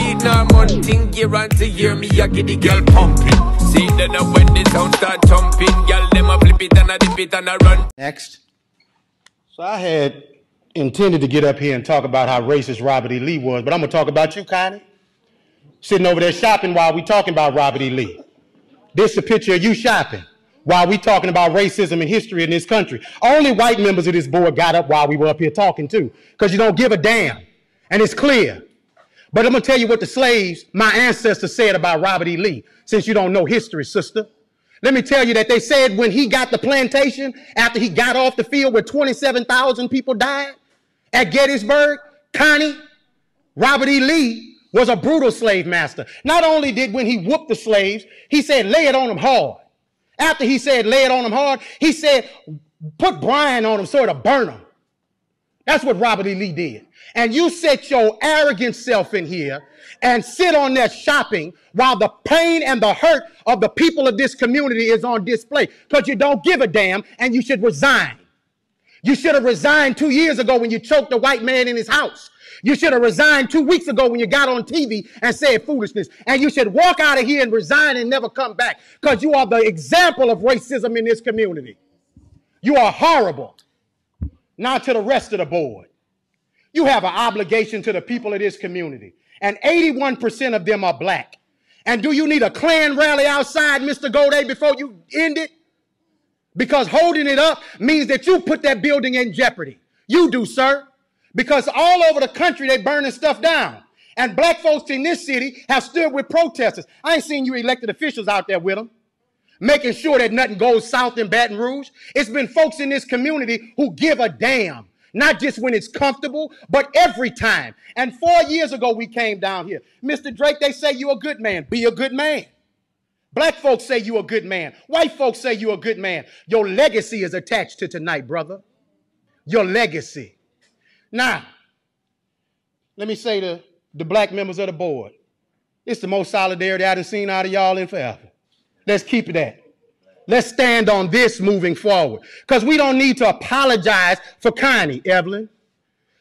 weed nor munting. Guarantee hear me, I get the girl pumping. See then when the sound start jumping, girl them a flip it and a dip it and a run. Next. So I had intended to get up here and talk about how racist Robert E. Lee was, but I'm gonna talk about you, Connie. Sitting over there shopping while we talking about Robert E. Lee. This is a picture of you shopping while we talking about racism and history in this country. Only white members of this board got up while we were up here talking too, because you don't give a damn, and it's clear. But I'm gonna tell you what the slaves, my ancestors, said about Robert E. Lee, since you don't know history, sister. Let me tell you that they said when he got the plantation, after he got off the field where 27,000 people died at Gettysburg, Connie, Robert E. Lee was a brutal slave master. Not only did when he whooped the slaves, he said, lay it on them hard. After he said, lay it on them hard, he said, put brine on them so it'll burn them. That's what Robert E. Lee did. And you set your arrogant self in here and sit on there shopping while the pain and the hurt of the people of this community is on display, because you don't give a damn and you should resign. You should have resigned 2 years ago when you choked a white man in his house. You should have resigned 2 weeks ago when you got on TV and said foolishness. And you should walk out of here and resign and never come back, because you are the example of racism in this community. You are horrible. Now to the rest of the board. You have an obligation to the people of this community, and 81% of them are black. And do you need a Klan rally outside, Mr. Goday, before you end it? Because holding it up means that you put that building in jeopardy. You do, sir. Because all over the country, they burning stuff down. And black folks in this city have stood with protesters. I ain't seen you elected officials out there with them, making sure that nothing goes south in Baton Rouge. It's been folks in this community who give a damn. Not just when it's comfortable, but every time. And 4 years ago, we came down here. Mr. Drake, they say you're a good man. Be a good man. Black folks say you're a good man. White folks say you're a good man. Your legacy is attached to tonight, brother. Your legacy. Now, let me say to the black members of the board, it's the most solidarity I done seen out of y'all in forever. Let's keep it at. Let's stand on this moving forward, because we don't need to apologize for Connie, Evelyn.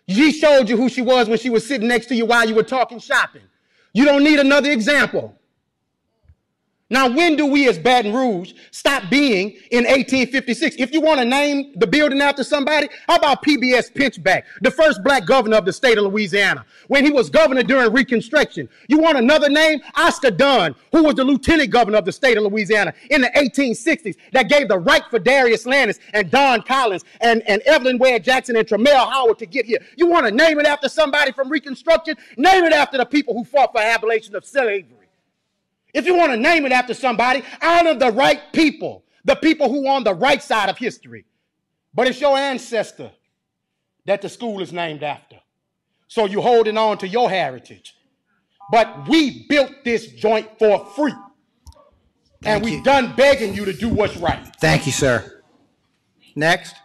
She showed you who she was when she was sitting next to you while you were talking shopping. You don't need another example. Now, when do we as Baton Rouge stop being in 1856? If you want to name the building after somebody, how about PBS Pinchback, the first black governor of the state of Louisiana, when he was governor during Reconstruction? You want another name? Oscar Dunn, who was the lieutenant governor of the state of Louisiana in the 1860s, that gave the right for Darius Landis and Don Collins and Evelyn Ware Jackson and Tremel Howard to get here. You want to name it after somebody from Reconstruction? Name it after the people who fought for abolition of slavery. If you want to name it after somebody, honor the right people, the people who are on the right side of history. But it's your ancestor that the school is named after. So you're holding on to your heritage. But we built this joint for free. And we've done begging you to do what's right. Thank you, sir. Next.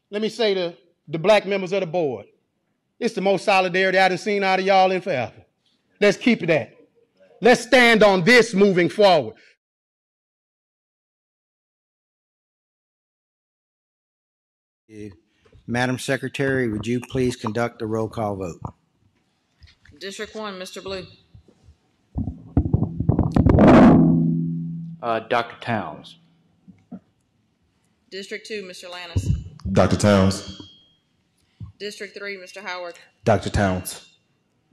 Let me say to the black members of the board, it's the most solidarity I done seen out of y'all in forever. Let's keep it at. Let's stand on this moving forward. Madam Secretary, would you please conduct the roll call vote? District 1, Mr. Blue. Dr. Towns. District 2, Mr. Lannis. Dr. Towns. District 3, Mr. Howard. Dr. Towns.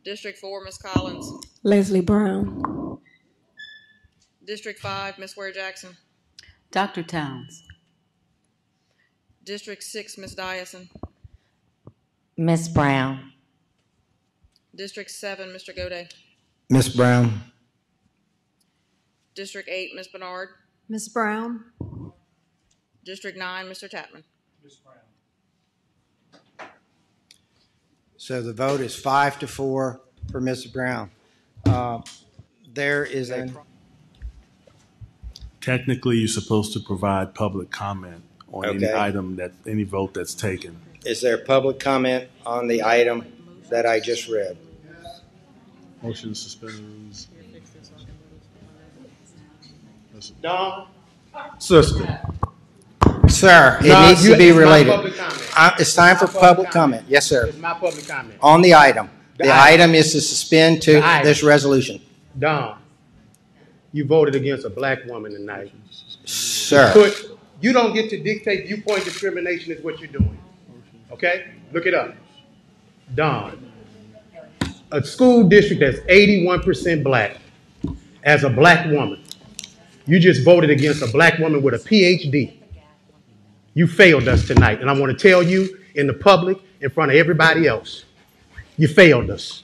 District 4, Ms. Collins. Leslie Brown. District 5, Ms. Ware Jackson. Dr. Towns. District 6, Ms. Dyson. Ms. Brown. District 7, Mr. Goday. Ms. Brown. District 8, Ms. Bernard. Ms. Brown. District 9, Mr. Tapman. Ms. Brown. So the vote is 5-4 for Ms. Brown. There is a... Technically, you're supposed to provide public comment on any item, any vote that's taken. Is there public comment on the item that I just read? Motion to suspend the rules. Don? Sister. Sir, it needs to be related. It's time for public comment. Yes, sir. It's my public comment. On the item. The item is to suspend to this resolution. Don, you voted against a black woman tonight. Sir. You don't get to dictate viewpoint discrimination is what you're doing. Okay? Look it up. Don, a school district that's 81% black, as a black woman, you just voted against a black woman with a PhD. You failed us tonight. And I want to tell you in the public, in front of everybody else, you failed us.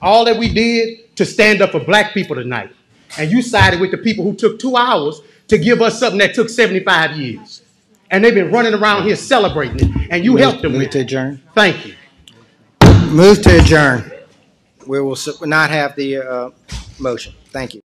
All that we did to stand up for black people tonight, and you sided with the people who took 2 hours to give us something that took 75 years. And they've been running around here celebrating it, and you helped them with it. Move to adjourn. Thank you. Move to adjourn. We will not have the motion. Thank you.